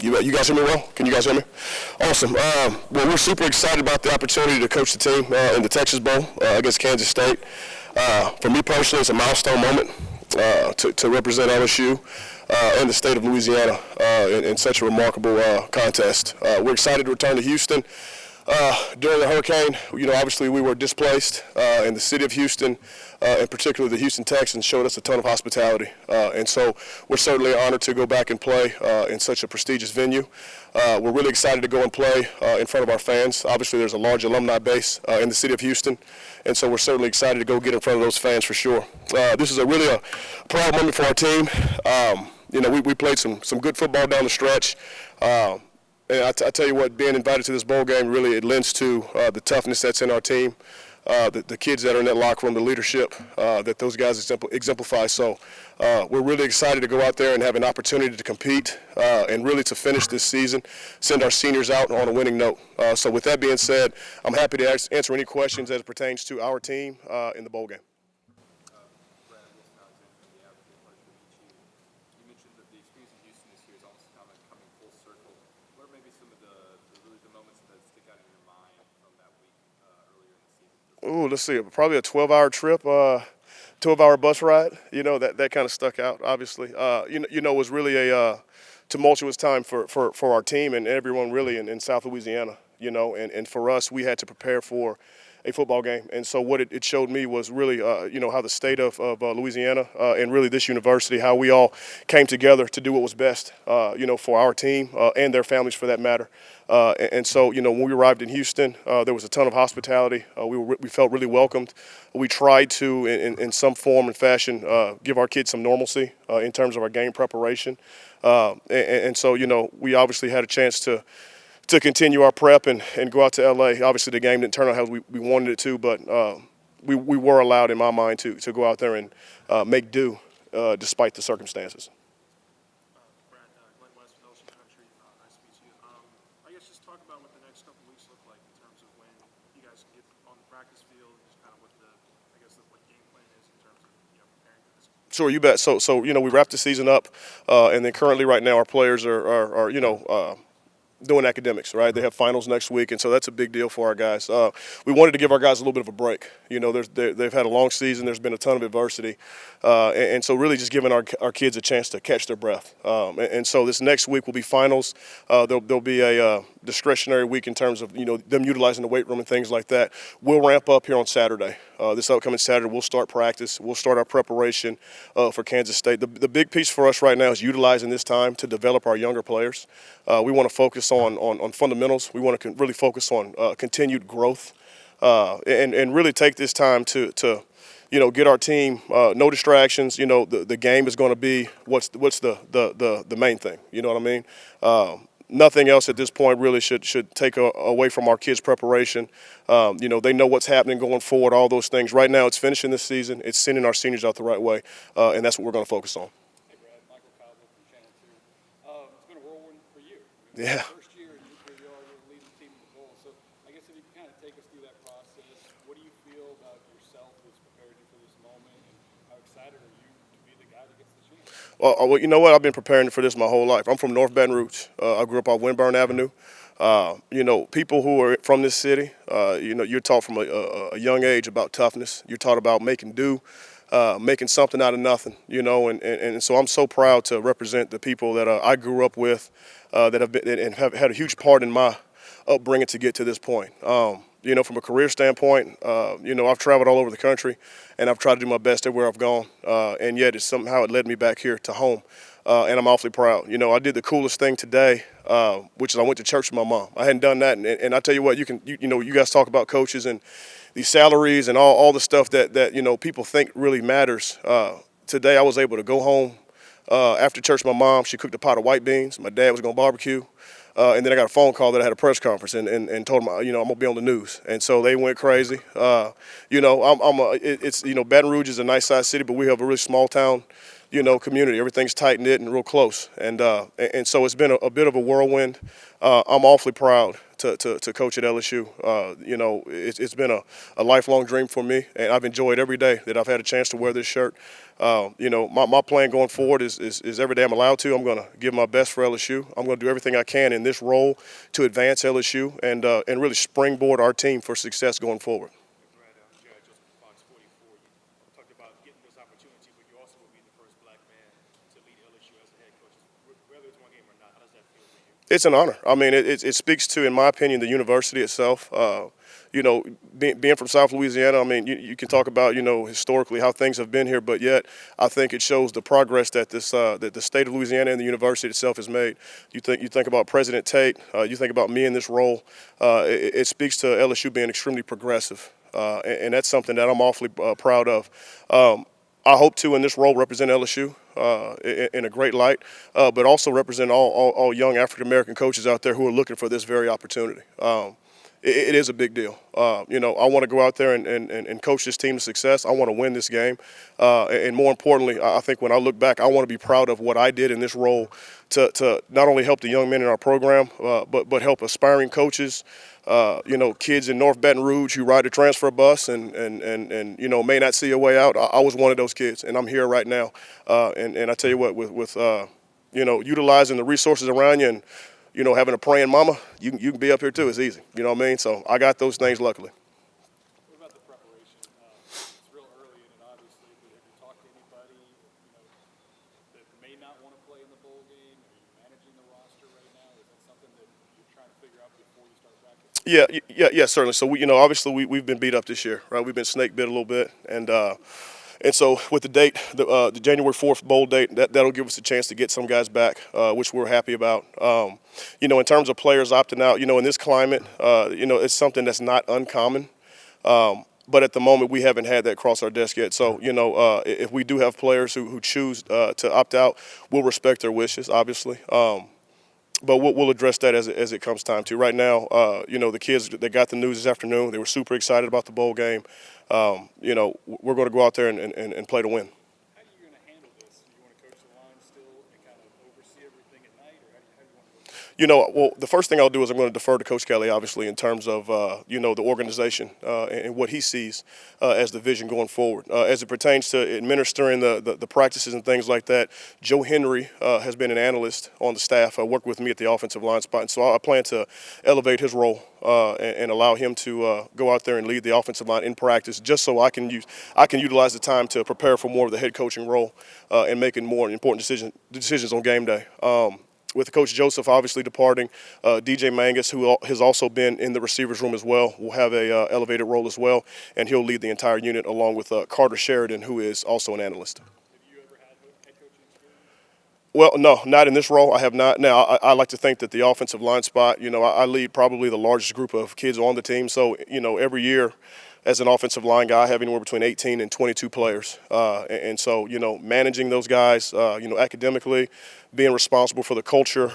You guys hear me well? Can you guys hear me? Awesome. Well, we're super excited about the opportunity to coach the team in the Texas Bowl against Kansas State. For me personally, it's a milestone moment to represent LSU and the state of Louisiana in such a remarkable contest. We're excited to return to Houston. During the hurricane, obviously we were displaced, and the city of Houston, and particularly the Houston Texans, showed us a ton of hospitality. And so we're certainly honored to go back and play in such a prestigious venue. We're really excited to go and play in front of our fans. Obviously there's a large alumni base in the city of Houston, and so we're certainly excited to go get in front of those fans for sure. This is really a proud moment for our team. We played some good football down the stretch. And I tell you what, being invited to this bowl game, really it lends to the toughness that's in our team, the kids that are in that locker room, the leadership that those guys exemplify. So we're really excited to go out there and have an opportunity to compete and really to finish this season, send our seniors out on a winning note. So with that being said, I'm happy to answer any questions as it pertains to our team in the bowl game. Ooh, let's see. Probably a 12-hour trip, 12-hour bus ride. That kind of stuck out. Obviously, it was really a tumultuous time for our team and everyone really in South Louisiana. And for us, we had to prepare for a football game. And so what it showed me was really, how the state of Louisiana and really this university, how we all came together to do what was best, for our team and their families for that matter. And so, when we arrived in Houston, there was a ton of hospitality. We felt really welcomed. We tried to, in some form and fashion, give our kids some normalcy in terms of our game preparation. And so, we obviously had a chance to continue our prep and go out to L.A. Obviously, the game didn't turn out how we wanted it to, but we were allowed, in my mind, to go out there and make do despite the circumstances. I guess just talk about what the next couple weeks look like in terms of when you guys can get on the practice field and just kind of what the game plan is in terms of preparing for this. Sure, you bet. So we wrapped the season up, and then currently right now our players are doing academics, right? They have finals next week, and so that's a big deal for our guys. We wanted to give our guys a little bit of a break. They've had a long season. There's been a ton of adversity, and so really just giving our kids a chance to catch their breath. And so this next week will be finals. There'll be a discretionary week in terms of them utilizing the weight room and things like that. We'll ramp up here on Saturday. This upcoming Saturday, we'll start practice. We'll start our preparation for Kansas State. The big piece for us right now is utilizing this time to develop our younger players. We want to focus on fundamentals. We want to really focus on continued growth and really take this time to get our team no distractions. The game is going to be what's the main thing. You know what I mean? Nothing else at this point really should take away from our kids' preparation. They know what's happening going forward, all those things. Right now it's finishing this season. It's sending our seniors out the right way, and that's what we're going to focus on. Hey, Brad, Michael Cowell from Channel 2. It's been a whirlwind for you. Yeah. First year, and here you are, you're leading the team in the bowl. So I guess if you can kind of take us through that process, what do you feel about yourself that's prepared you for this moment, and how excited are you to be the guy that gets the chance? Well, you know what? I've been preparing for this my whole life. I'm from North Baton Rouge. I grew up on Winburn Avenue. People who are from this city, you're taught from a young age about toughness. You're taught about making do, making something out of nothing, and so I'm so proud to represent the people that I grew up with that have been and have had a huge part in my upbringing to get to this point. From a career standpoint, I've traveled all over the country, and I've tried to do my best everywhere I've gone, and yet somehow it led me back here to home, and I'm awfully proud. I did the coolest thing today, which is I went to church with my mom. I hadn't done that, and I tell you what, you guys talk about coaches and these salaries and all the stuff that people think really matters. Today I was able to go home after church. My mom, she cooked a pot of white beans. My dad was going to barbecue. And then I got a phone call that I had a press conference and told them, I'm going to be on the news. And so they went crazy. Baton Rouge is a nice sized city, but we have a really small town, community. Everything's tight knit and real close. And so it's been a bit of a whirlwind. I'm awfully proud to coach at LSU. It's been a lifelong dream for me, and I've enjoyed every day that I've had a chance to wear this shirt. My plan going forward is every day I'm allowed to, I'm going to give my best for LSU. I'm going to do everything I can in this role to advance LSU and really springboard our team for success going forward. Talked about getting this opportunity, but you also will be the first black man to lead LSU as a head coach. Whether it's one game or not, how does that feel for you? It's an honor. I mean, it speaks to, in my opinion, the university itself. Being from South Louisiana, I mean, you can talk about, historically how things have been here, but yet I think it shows the progress that that the state of Louisiana and the university itself has made. You think about President Tate, you think about me in this role. It speaks to LSU being extremely progressive, and that's something that I'm awfully proud of. I hope to, in this role, represent LSU in a great light, but also represent all young African-American coaches out there who are looking for this very opportunity. It is a big deal. I want to go out there and coach this team to success. I want to win this game. And more importantly, I think when I look back, I want to be proud of what I did in this role to not only help the young men in our program, but help aspiring coaches, kids in North Baton Rouge who ride the transfer bus and may not see a way out. I was one of those kids, and I'm here right now. And I tell you what, with utilizing the resources around you and having a praying mama, you can be up here too. It's easy. You know what I mean? So I got those things, luckily. What about the preparation? It's real early in it, obviously, but have you talked to anybody, that may not want to play in the bowl game? Are you managing the roster right now? Is that something that you're trying to figure out before you start practice? Yeah, certainly. So obviously we've been beat up this year, right? We've been snake bit a little bit, and so with the date, the January 4th bowl date, that'll give us a chance to get some guys back, which we're happy about. In terms of players opting out, in this climate, it's something that's not uncommon. But at the moment, we haven't had that cross our desk yet. So, if we do have players who choose to opt out, we'll respect their wishes, obviously. But we'll address that as it comes time to. Right now, the kids that got the news this afternoon, they were super excited about the bowl game. We're going to go out there and play to win. How are you going to handle this? Do you want to coach the line still and kind of oversee everything at night, or how do you want to do it? Well, the first thing I'll do is I'm going to defer to Coach Kelly, obviously, in terms of, the organization and what he sees as the vision going forward. As it pertains to administering the practices and things like that, Joe Henry has been an analyst on the staff, worked with me at the offensive line spot, and so I plan to elevate his role and allow him to go out there and lead the offensive line in practice, just so I can utilize the time to prepare for more of the head coaching role and making more important decisions on game day. With Coach Joseph obviously departing, DJ Mangus, who has also been in the receivers room as well, will have a elevated role as well, and he'll lead the entire unit along with Carter Sheridan, who is also an analyst. Have you ever had head coaching experience? Well, no, not in this role. I have not. Now, I like to think that the offensive line spot, I lead probably the largest group of kids on the team. So, every year as an offensive line guy, I have anywhere between 18 and 22 players. And so, managing those guys, academically, being responsible for the culture,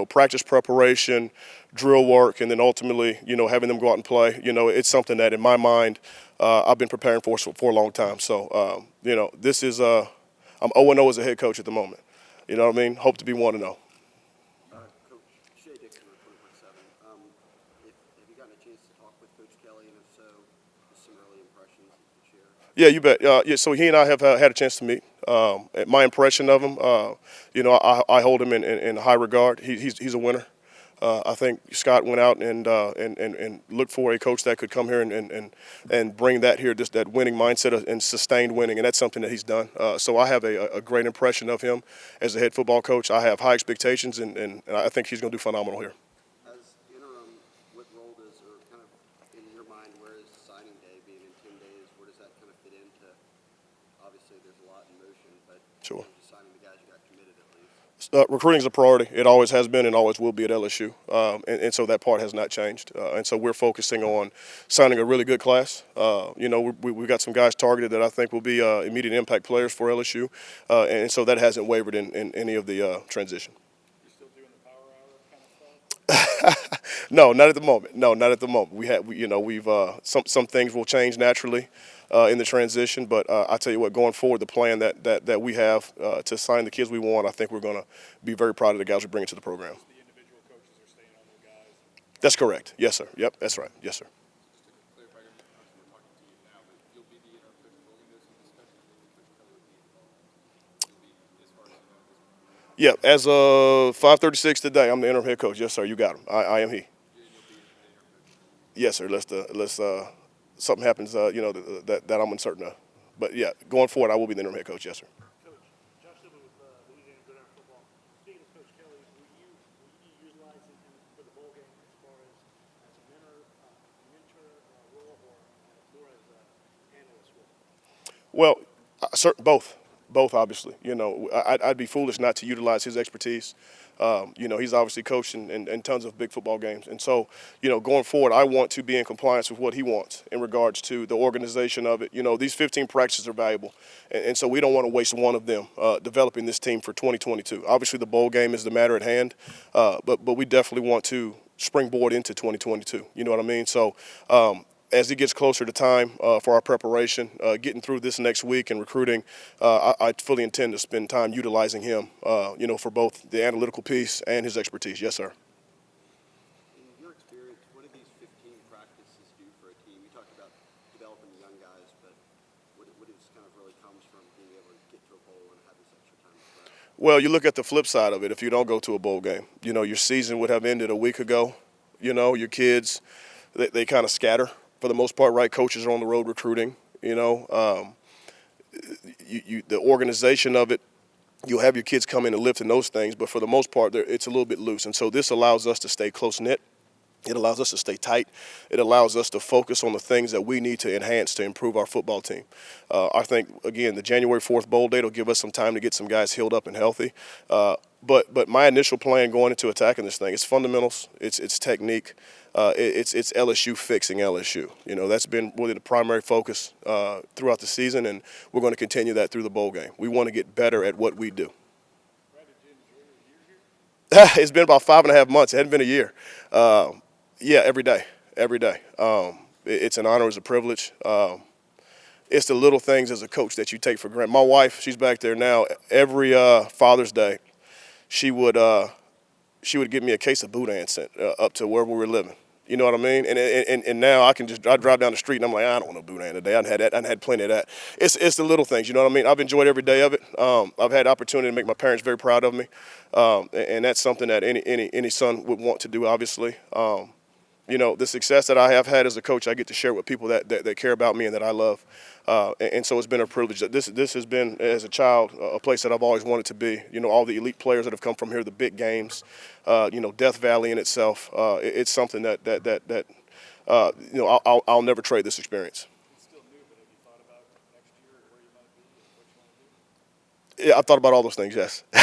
practice preparation, drill work, and then ultimately, having them go out and play, it's something that in my mind I've been preparing for a long time. So, this is I'm 0-0 as a head coach at the moment. You know what I mean? Hope to be 1-0. Coach Shea Dixon with 20.7. Have you gotten a chance to talk with Coach Kelly, and if so, just some early impressions you can share? Yeah, you bet. So he and I have had a chance to meet. My impression of him, I hold him in high regard. He's a winner. I think Scott went out and looked for a coach that could come here and bring that here, just that winning mindset and sustained winning, and that's something that he's done. So I have a great impression of him as a head football coach. I have high expectations, and I think he's going to do phenomenal here. As interim, what role does, or kind of in your mind, where is signing day being in 10 days? Where does that kind of fit into? Obviously, there's a lot in motion, but Sure. just signing the guys you got committed at least. Recruiting is a priority. It always has been and always will be at LSU, and so that part has not changed. And so we're focusing on signing a really good class. We've got some guys targeted that I think will be immediate impact players for LSU, and so that hasn't wavered in any of the transition. You're still doing the power hour kind of stuff? No, not at the moment. No, not at the moment. We've some things will change naturally in the transition, but I tell you what, going forward, the plan that we have to sign the kids we want, I think we're going to be very proud of the guys we bring into the program. The individual coaches are staying on their guys. That's correct. Yes, sir. Yep, that's right. Yes, sir. Just to clarify, obviously we're talking to you now, but you'll be the interim coach of the bowl game. There's some discussion that Coach Kelly would be involved. You'll be, as far as you know, this. Yeah, as of 5:36 today, I'm the interim head coach. Yes, sir. You got him. I am he. And you'll be the interim coach. Yes, sir. Let's something happens, that I'm uncertain of. But yeah, going forward, I will be the interim head coach. Yes, sir. Coach, Josh Sibley with Louisiana Gridiron Football. Speaking of Coach Kelly, will you be utilizing him for the bowl game as far as a mentor role or more as an analyst role? Well, both obviously. I'd be foolish not to utilize his expertise. He's obviously coached in tons of big football games, and so going forward, I want to be in compliance with what he wants in regards to the organization of it. These 15 practices are valuable, and so we don't want to waste one of them developing this team for 2022. Obviously, the bowl game is the matter at hand, but we definitely want to springboard into 2022. You know what I mean? So. As it gets closer to time for our preparation, getting through this next week and recruiting, I fully intend to spend time utilizing him, for both the analytical piece and his expertise. Yes, sir. In your experience, what do these 15 practices do for a team? You talked about developing the young guys, but what is kind of really comes from being able to get to a bowl and have this extra time to prep? Well, you look at the flip side of it. If you don't go to a bowl game, your season would have ended a week ago. Your kids, they kind of scatter. For the most part, right? Coaches are on the road recruiting. The organization of it, you'll have your kids come in and lift in those things, but for the most part, it's a little bit loose. And so this allows us to stay close-knit. It allows us to stay tight. It allows us to focus on the things that we need to enhance to improve our football team. I think, again, the January 4th bowl date will give us some time to get some guys healed up and healthy. But my initial plan going into attacking this thing, it's fundamentals, it's technique, it's LSU fixing LSU. That's been really the primary focus throughout the season, and we're going to continue that through the bowl game. We want to get better at what we do. It's been about 5.5 months. It hadn't been a year. Yeah, every day. It's an honor, it's a privilege. It's the little things as a coach that you take for granted. My wife, she's back there now. Every Father's Day, she would give me a case of boudin sent up to where we were living. You know what I mean? And now I drive down the street and I'm like, I don't want no boudin today. I had plenty of that. It's the little things. You know what I mean? I've enjoyed every day of it. I've had the opportunity to make my parents very proud of me, and that's something that any son would want to do. Obviously. The success that I have had as a coach, I get to share with people that care about me and that I love. And so it's been a privilege. This has been, as a child, a place that I've always wanted to be. All the elite players that have come from here, the big games, Death Valley in itself. It's something that I'll never trade this experience. It's still new, but have you thought about next year and where you might be and what you want to do? Yeah, I've thought about all those things, yes. Hey,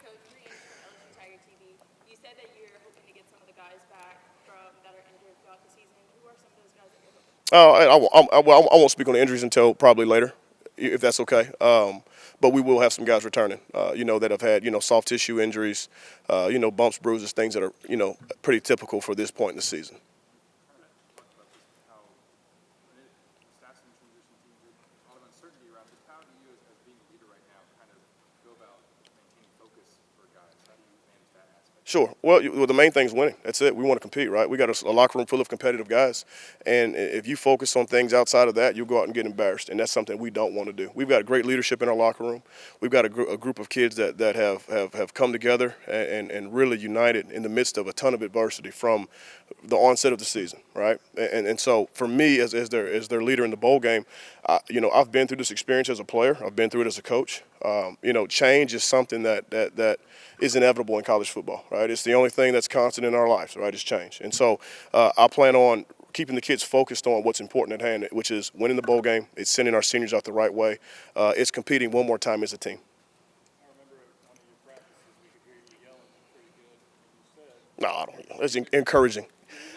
Coach, Rhian from LSU Tiger TV. You said that you're hoping to get some of the guys back that are injured throughout the season. Who are some of those guys that you're hoping? I won't speak on the injuries until probably later, if that's okay. But we will have some guys returning, that have had, soft tissue injuries, bumps, bruises, things that are, pretty typical for this point in the season. Stats and transition teams, there's a lot of uncertainty around this. How do you, as being a leader right now, kind of go about maintaining focus for guys? How do you manage that aspect? Sure. Well, the main thing is winning. That's it. We want to compete, right? We got a locker room full of competitive guys, and if you focus on things outside of that, you'll go out and get embarrassed, and that's something we don't want to do. We've got great leadership in our locker room. We've got a group of kids that have come together and really united in the midst of a ton of adversity from the onset of the season, right? And so for me, as their leader in the bowl game, I've been through this experience as a player. I've been through it as a coach. Change is something that is inevitable in college football, right? It's the only thing that's constant in our lives, right? Is change. And so I plan on keeping the kids focused on what's important at hand, which is winning the bowl game. It's sending our seniors out the right way. It's competing one more time as a team. I remember at one of your practices, we could hear you yelling pretty good. And you said, No, I don't. It's encouraging.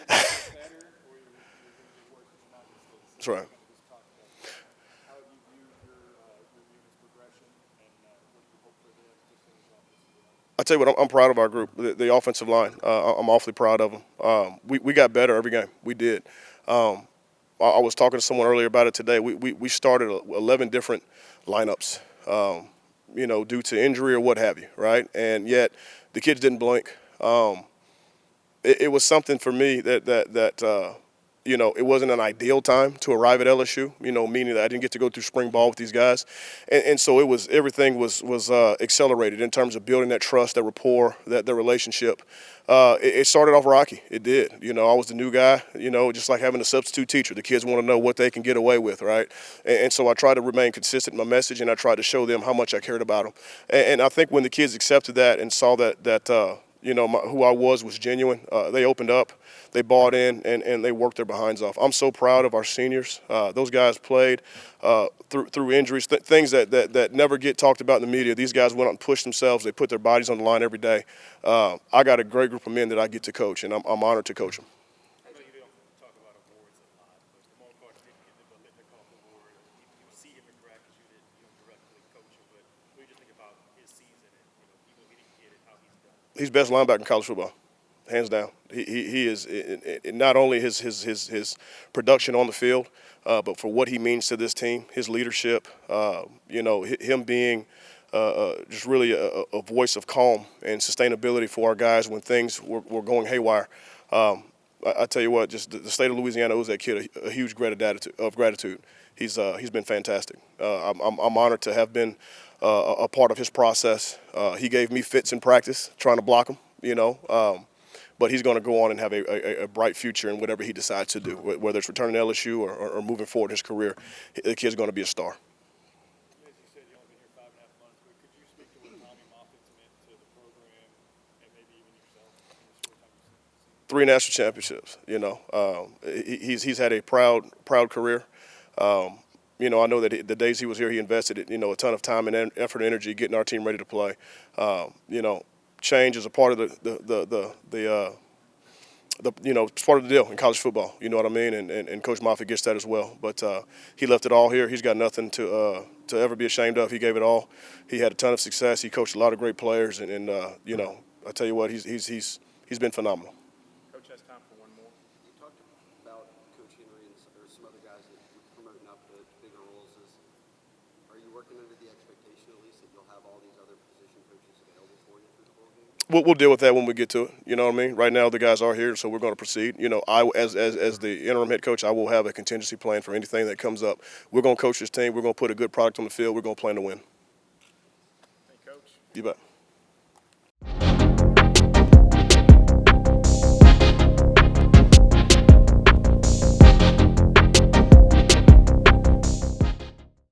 better or you're going to get worse, it's not just That's right. just talk about that. How have you viewed your unit's progression, and what do you hope for them to finish off this year? I tell you what, I'm proud of our group, the offensive line. I'm awfully proud of them. We got better every game. We did. I was talking to someone earlier about it today. We started 11 different lineups, due to injury or what have you, right? And yet the kids didn't blink. it was something for me that you know, it wasn't an ideal time to arrive at LSU, you know, meaning that I didn't get to go through spring ball with these guys. And so it was, everything was accelerated in terms of building that trust, that rapport, that relationship. It started off rocky. It did. You know, I was the new guy, you know, just like having a substitute teacher. The kids want to know what they can get away with, right? And so I tried to remain consistent in my message, and I tried to show them how much I cared about them. And I think when the kids accepted that and saw that you know, who I was genuine, they opened up. They bought in, and they worked their behinds off. I'm so proud of our seniors. Those guys played through injuries, things that never get talked about in the media. These guys went out and pushed themselves. They put their bodies on the line every day. I got a great group of men that I get to coach, and I'm honored to coach them. I know you don't talk about awards a lot, but Jamal Carter did get the Litnikoff Award. You see him in practice, you don't directly coach him, but what do you just think about his season and, you know, even though he didn't get it, how he's done? He's best linebacker in college football, hands down. He is not only his production on the field, but for what he means to this team, his leadership. You know, him being just really a voice of calm and sustainability for our guys when things were going haywire. I tell you what, just the state of Louisiana owes that kid a huge gratitude. He's been fantastic. I'm honored to have been a part of his process. He gave me fits in practice trying to block him, you know. But he's going to go on and have a bright future in whatever he decides to do, whether it's returning to LSU or moving forward in his career. The kid's going to be a star. As you said, you only been here 5.5 months, but could you speak to what Tommy Moffitt's meant to the program and maybe even yourself in the short time you've seen? 3 national championships, you know. He's had a proud career. You know, I know that the days he was here, he invested, you know, a ton of time and effort and energy getting our team ready to play. You know, change is a part of the you know, it's part of the deal in college football. You know what I mean? And Coach Moffitt gets that as well. But he left it all here. He's got nothing to ever be ashamed of. He gave it all. He had a ton of success. He coached a lot of great players, and you know, I tell you what, he's been phenomenal. Coach has time for one more. You talked about Coach Henry and some other guys that you're promoting up to bigger roles. Are you working under the expectation at least that you'll have all these other position coaches available for you through the bowl game? We'll deal with that when we get to it. You know what I mean? Right now, the guys are here, so we're going to proceed. You know, as the interim head coach, I will have a contingency plan for anything that comes up. We're going to coach this team. We're going to put a good product on the field. We're going to plan to win. Thank you, Coach. You bet.